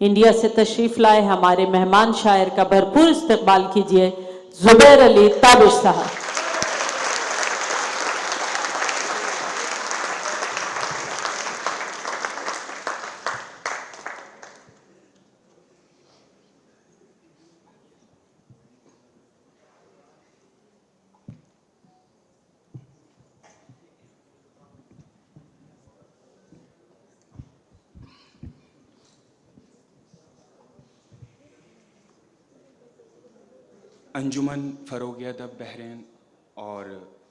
India से तशरीफ लाए हमारे मेहमान शायर का भरपूर इस्तकबाल कीजिए जुबैर अली ताबिश साहब। अंजुमन फ़रोग़ अदब बहरीन और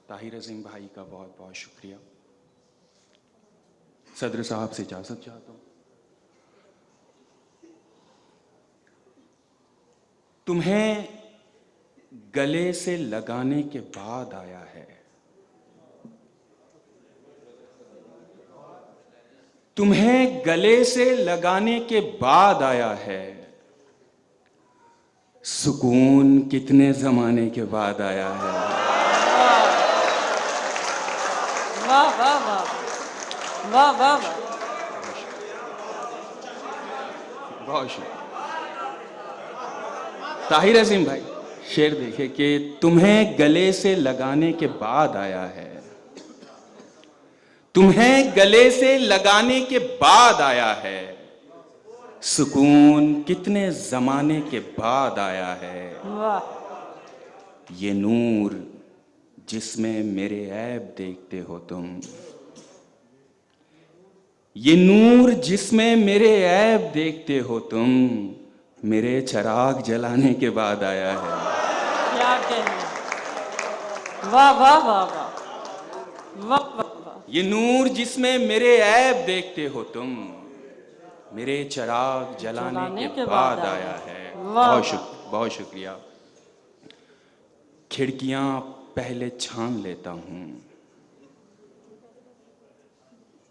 ताहिर अज़ीम भाई का बहुत बहुत शुक्रिया। सदर साहब से इजाज़त चाहता हूँ। तुम्हें गले से लगाने के बाद आया है, तुम्हें गले से लगाने के बाद आया है, सुकून कितने ज़माने के बाद आया है। वाह वाह वाह वाह वाह वाह, बहुत शुक्रिया। ताहिर अज़ीम भाई शेर देखिए कि तुम्हें गले से लगाने के बाद आया है, तुम्हें गले से लगाने के बाद आया है, सुकून कितने जमाने के बाद आया है। वाह। ये नूर जिसमें मेरे ऐब देखते हो तुम, ये नूर जिसमें मेरे ऐब देखते हो तुम, मेरे चिराग जलाने के बाद आया है। क्या कहना, वाह वाह वाह वाह वाह वाह। ये नूर जिसमें मेरे ऐब देखते हो तुम, मेरे चिराग जलाने के बाद आया है। बहुत शुक्रिया। खिड़कियां पहले छान लेता हूं,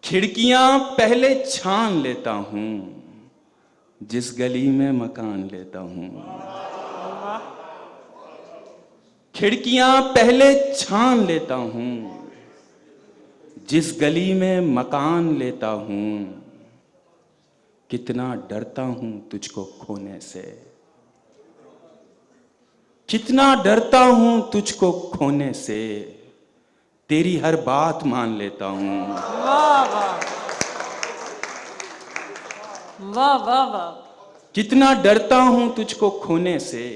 खिड़कियां पहले छान लेता हूं, जिस गली में मकान लेता हूं। खिड़कियां पहले छान लेता हूं, जिस गली में मकान लेता हूं, कितना डरता हूं तुझको खोने से, कितना डरता हूं तुझको खोने से, तेरी हर बात मान लेता हूं। वाह वाह वाह वाह वाह। कितना डरता हूं तुझको खोने से,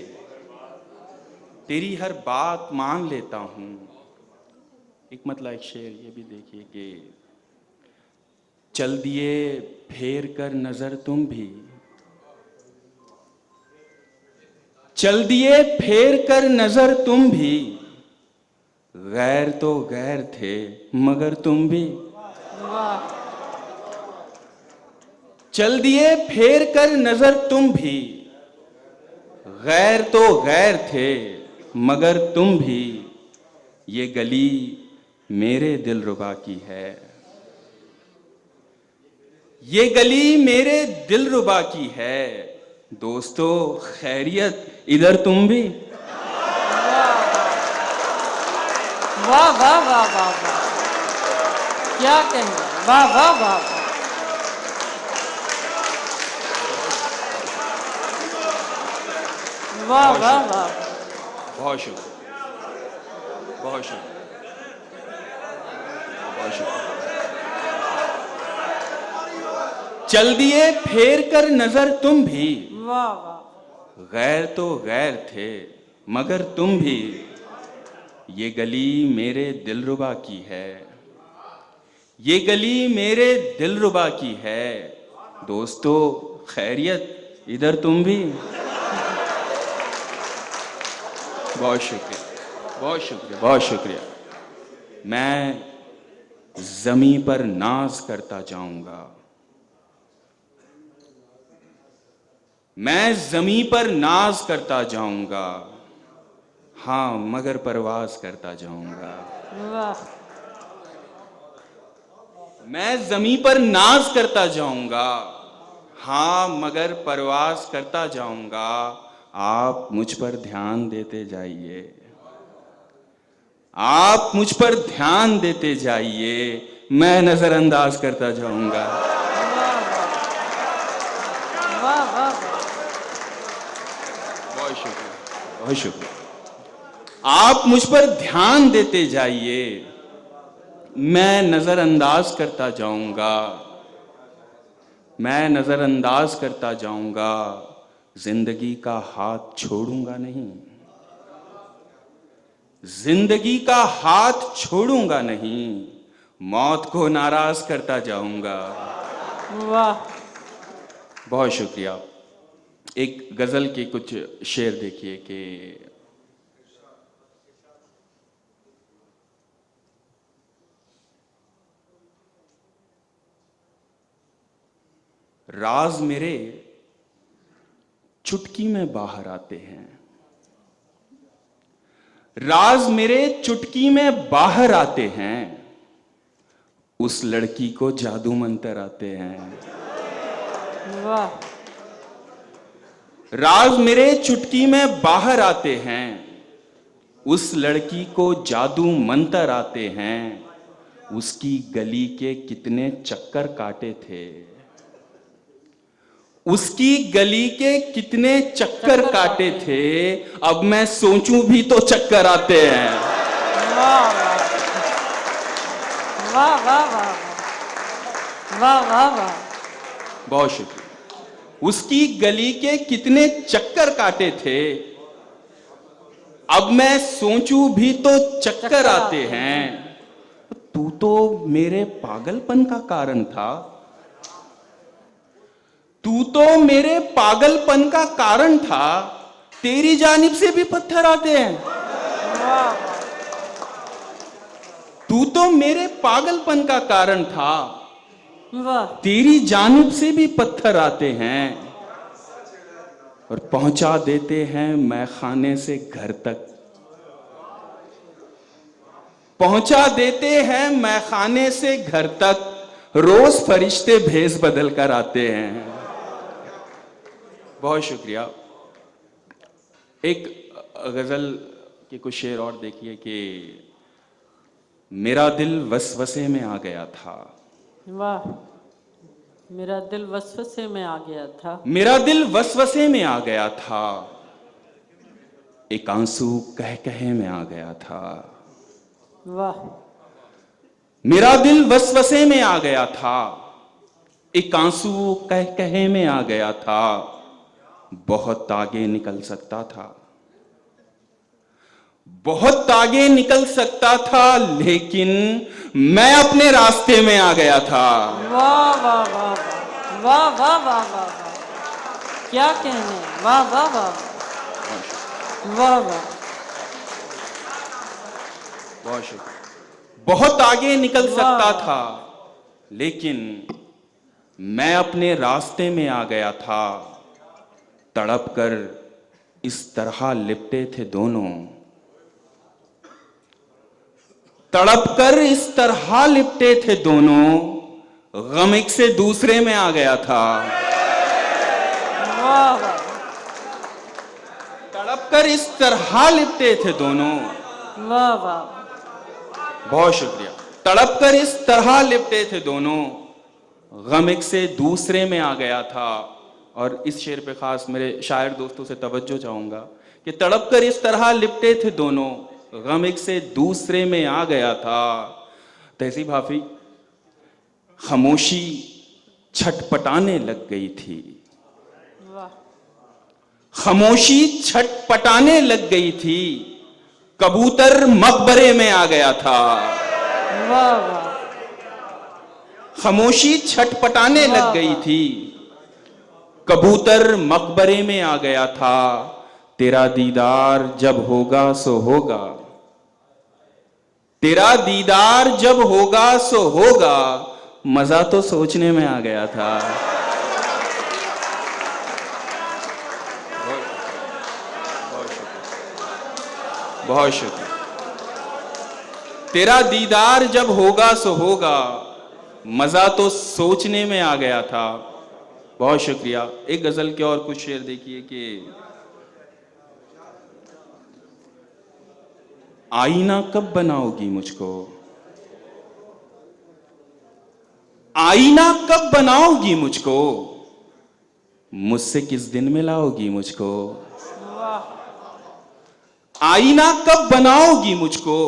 तेरी हर बात मान लेता हूं। एक मतलब एक शेर ये भी देखिए कि चल दिए फेर कर नजर तुम भी, चल दिए फेर कर नजर तुम भी, गैर तो गैर थे मगर तुम भी। वाह। चल दिए फेर कर नजर तुम भी, गैर तो गैर थे मगर तुम भी, ये गली मेरे दिलरुबा की है, ये गली मेरे दिलरुबा की है, दोस्तों खैरियत इधर तुम भी। वाह वाह वाह वाह वाह, क्या कहना, वाह वाह वाह वाह। वाह वाह वाह। बहुत शुक्रिया, बहुत शुक्रिया, बहुत शुक्रिया। चल दिए फेर कर नजर तुम भी, वाह वाह। गैर तो गैर थे मगर तुम भी, ये गली मेरे दिलरुबा की है, ये गली मेरे दिलरुबा की है, दोस्तों खैरियत इधर तुम भी। बहुत शुक्रिया, बहुत शुक्रिया, बहुत शुक्रिया। मैं ज़मीं पर नाज करता जाऊंगा, मैं ज़मीं पर नाज करता जाऊंगा, हाँ मगर परवाज करता जाऊंगा। वाह। मैं ज़मीं पर नाज करता जाऊंगा, हाँ मगर परवाज करता जाऊंगा, आप मुझ पर ध्यान देते जाइए, आप मुझ पर ध्यान देते जाइए, मैं नजरअंदाज करता जाऊंगा। वाह वाह बहुत शुक्रिया, बहुत शुक्रिया। आप मुझ पर ध्यान देते जाइए, मैं नजरअंदाज करता जाऊंगा, मैं नजरअंदाज करता जाऊंगा, जिंदगी का हाथ छोड़ूंगा नहीं, जिंदगी का हाथ छोड़ूंगा नहीं, मौत को नाराज करता जाऊंगा। वाह, बहुत शुक्रिया। एक गजल के कुछ शेर देखिए कि राज मेरे चुटकी में बाहर आते हैं, राज मेरे चुटकी में बाहर आते हैं, उस लड़की को जादू मंतर आते हैं। वाह, राज मेरे चुटकी में बाहर आते हैं, उस लड़की को जादू मंतर आते हैं, उसकी गली के कितने चक्कर काटे थे, उसकी गली के कितने चक्कर काटे थे, अब मैं सोचूं भी तो चक्कर आते हैं। वाह, वाह, वाह, वाह, वाह, वाह, वाह, बहुत शुक्रिया। उसकी गली के कितने चक्कर काटे थे, अब मैं सोचूं भी तो चक्कर आते हैं। तू तो मेरे पागलपन का कारण था, तू तो मेरे पागलपन का कारण था, तेरी जानिब से भी पत्थर आते हैं। तू तो मेरे पागलपन का कारण था, वाह, तेरी जानिब से भी पत्थर आते हैं, और पहुंचा देते हैं मैखाने से घर तक, पहुंचा देते हैं मैखाने से घर तक, रोज फरिश्ते भेस बदल कर आते हैं। बहुत शुक्रिया। एक गजल के कुछ शेर और देखिए कि मेरा दिल वसवसे में आ गया था, वाह, मेरा दिल वसवसे में आ गया था, मेरा दिल वसवसे में आ गया था, एक आंसू कह कहे में आ गया था। वाह, मेरा दिल वसवसे में आ गया था, एक आंसू कह कहे में आ गया था, बहुत आगे निकल सकता था, बहुत आगे निकल सकता था, लेकिन मैं अपने रास्ते में आ गया था। वाह, वाह, वाह, वाह, वाह, वाह, वाह, क्या कहने, वाह, वाह, वाह, वाह, वाह, बहुत शुक्रिया। बहुत आगे निकल सकता था, लेकिन मैं अपने रास्ते में आ गया था, तड़प कर इस तरह लिपटे थे दोनों, तड़प कर इस तरह लिपटे थे दोनों, गम एक से दूसरे में आ गया था। वाह, वाह, तड़प कर इस तरह लिपटे थे दोनों। वाह, वाह, बहुत शुक्रिया। तड़प कर इस तरह लिपटे थे दोनों, गम एक से दूसरे में आ गया था। और इस शेर पे खास मेरे शायर दोस्तों से तवज्जो चाहूंगा कि तड़प कर इस तरह लिपटे थे दोनों, गम एक से दूसरे में आ गया था। तहसीब हाफी, खामोशी छटपटाने लग गई थी, वाह, खामोशी छटपटाने लग गई थी, कबूतर मकबरे में आ गया था। वाह, वाह, खामोशी छटपटाने लग गई थी, कबूतर मकबरे में आ गया था। तेरा दीदार जब होगा सो होगा, तेरा दीदार जब होगा सो होगा, मजा तो सोचने में आ गया था। बहुत शुक्रिया। तेरा दीदार जब होगा सो होगा, मजा तो सोचने में आ गया था। बहुत शुक्रिया। एक गजल के और कुछ शेर देखिए कि आईना कब बनाओगी मुझको, आईना कब बनाओगी मुझको, मुझसे किस दिन मिलाओगी मुझको। वाह, आईना कब बनाओगी मुझको,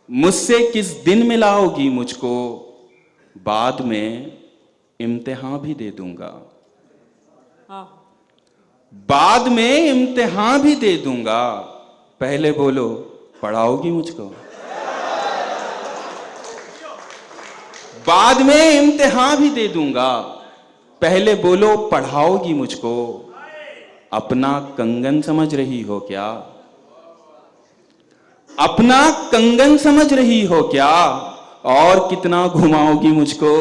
मुझसे किस दिन मिलाओगी मुझको, बाद में इम्तिहान भी दे दूंगा, हाँ बाद में इम्तिहान भी दे दूंगा, पहले बोलो पढ़ाओगी मुझको। बाद में इम्तिहान भी दे दूंगा, पहले बोलो पढ़ाओगी मुझको। अपना कंगन समझ रही हो क्या, अपना कंगन समझ रही हो क्या, और कितना घुमाओगी मुझको।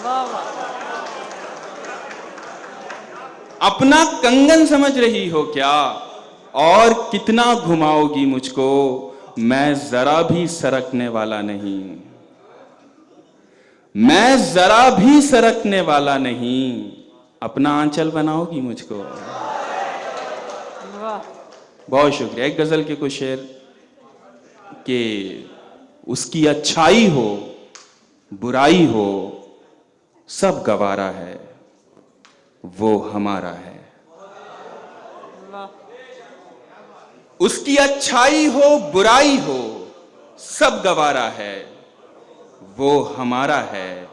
वाह वाह अपना कंगन समझ रही हो क्या, और कितना घुमाओगी मुझको। मैं जरा भी सरकने वाला नहीं, मैं जरा भी सरकने वाला नहीं, अपना आंचल बनाओगी मुझको। वाह बहुत शुक्रिया। एक गजल के कुछ शेर कि उसकी अच्छाई हो बुराई हो सब गवारा है, वो हमारा है। वाह उसकी अच्छाई हो बुराई हो सब गवारा है, वो हमारा है।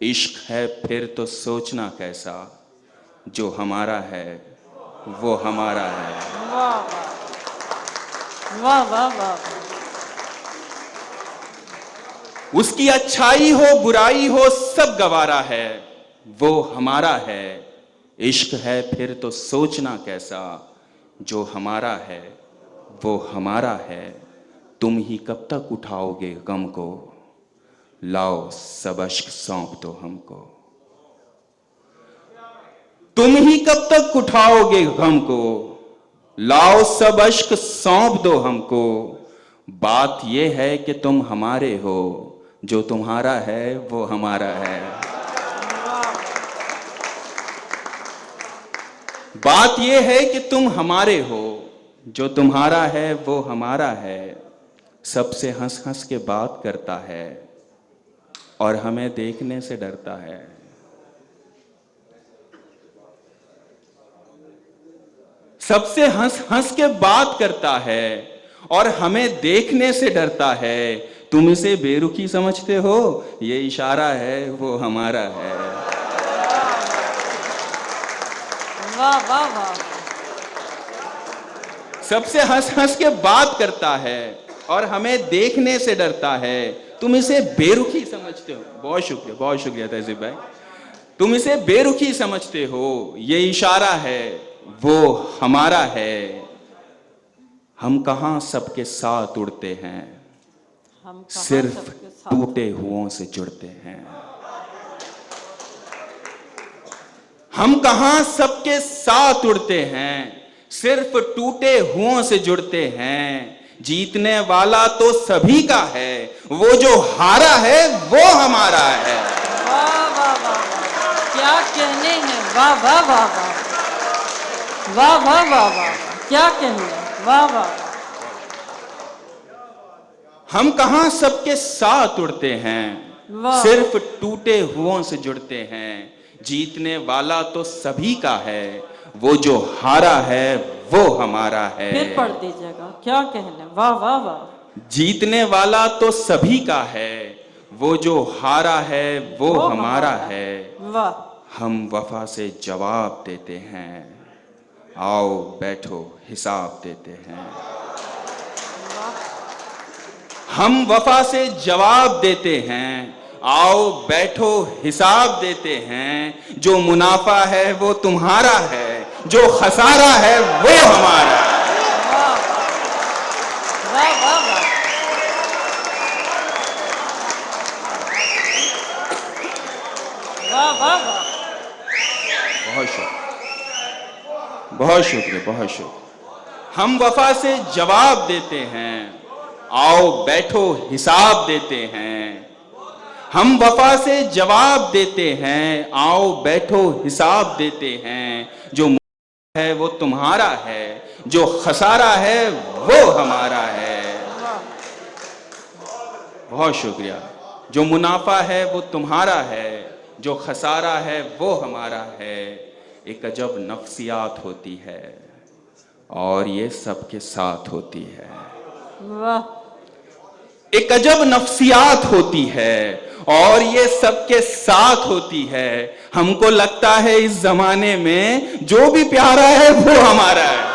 इश्क है फिर तो सोचना कैसा, जो हमारा है वो हमारा है। वाह वाह वाह वाह उसकी अच्छाई हो बुराई हो सब गवारा है, वो हमारा है। इश्क है फिर तो सोचना कैसा, जो हमारा है वो हमारा है। तुम ही कब तक उठाओगे गम को, लाओ सब अश्क सौंप दो हमको। तुम ही कब तक उठाओगे गम को, लाओ सब अश्क सौंप दो हमको। बात यह है कि तुम हमारे हो, जो तुम्हारा है वो हमारा है। बात यह है कि तुम हमारे हो, जो तुम्हारा है वो हमारा है। सबसे हंस हंस के बात करता है, और हमें देखने से डरता है। सबसे हंस हंस के बात करता है, और हमें देखने से डरता है। तुम इसे बेरुखी समझते हो, ये इशारा है वो हमारा है। वाह वाह वाह सबसे हंस हंस के बात करता है, और हमें देखने से डरता है। तुम इसे बेरुखी समझते हो। बहुत शुक्रिया तहजीब भाई। तुम इसे बेरुखी समझते हो, ये इशारा है वो हमारा है। हम कहां सबके साथ उड़ते हैं, हम कहाँ सिर्फ सबके साथ टूटे हुओं से जुड़ते हैं। हम कहां सबके साथ उड़ते हैं, सिर्फ टूटे हुओं से जुड़ते हैं। जीतने वाला तो सभी का है, वो जो हारा है वो हमारा है। वाह वाह वाह वाह क्या कहने हैं। वाह वाह वाह वाह वाह वाह वाह वाह क्या कहने। वाह वाह हम कहां सबके साथ उड़ते हैं, वाह सिर्फ टूटे हुओं से जुड़ते हैं। जीतने वाला तो सभी का है, वो जो हारा है वो हमारा है। फिर पढ़ दीजिएगा क्या कहने। वाह वाह वाह जीतने वाला तो सभी का है, वो जो हारा है वो हमारा है। वाह हम वफा से जवाब देते हैं, आओ बैठो हिसाब देते हैं। हम वफा से जवाब देते हैं, आओ बैठो हिसाब देते हैं। जो मुनाफा है वो तुम्हारा है, जो खसारा है वो हमारा है। वाह वाह वाह वाह वाह वाह बहुत शुक्रिया, बहुत शुक्रिया, बहुत शुक्रिया। हम वफा से जवाब देते हैं, आओ बैठो हिसाब देते हैं। हम वफा से जवाब देते हैं, आओ बैठो हिसाब देते हैं। जो है वो तुम्हारा है, जो खसारा है वो हमारा है। बहुत शुक्रिया। जो मुनाफा है वो तुम्हारा है, जो खसारा है वो हमारा है। एक अजब नफ्सियात होती है और ये सबके साथ होती है। वाह एक अजब नफ्सियात होती है और ये सबके साथ होती है। हमको लगता है इस जमाने में जो भी प्यारा है वो हमारा है।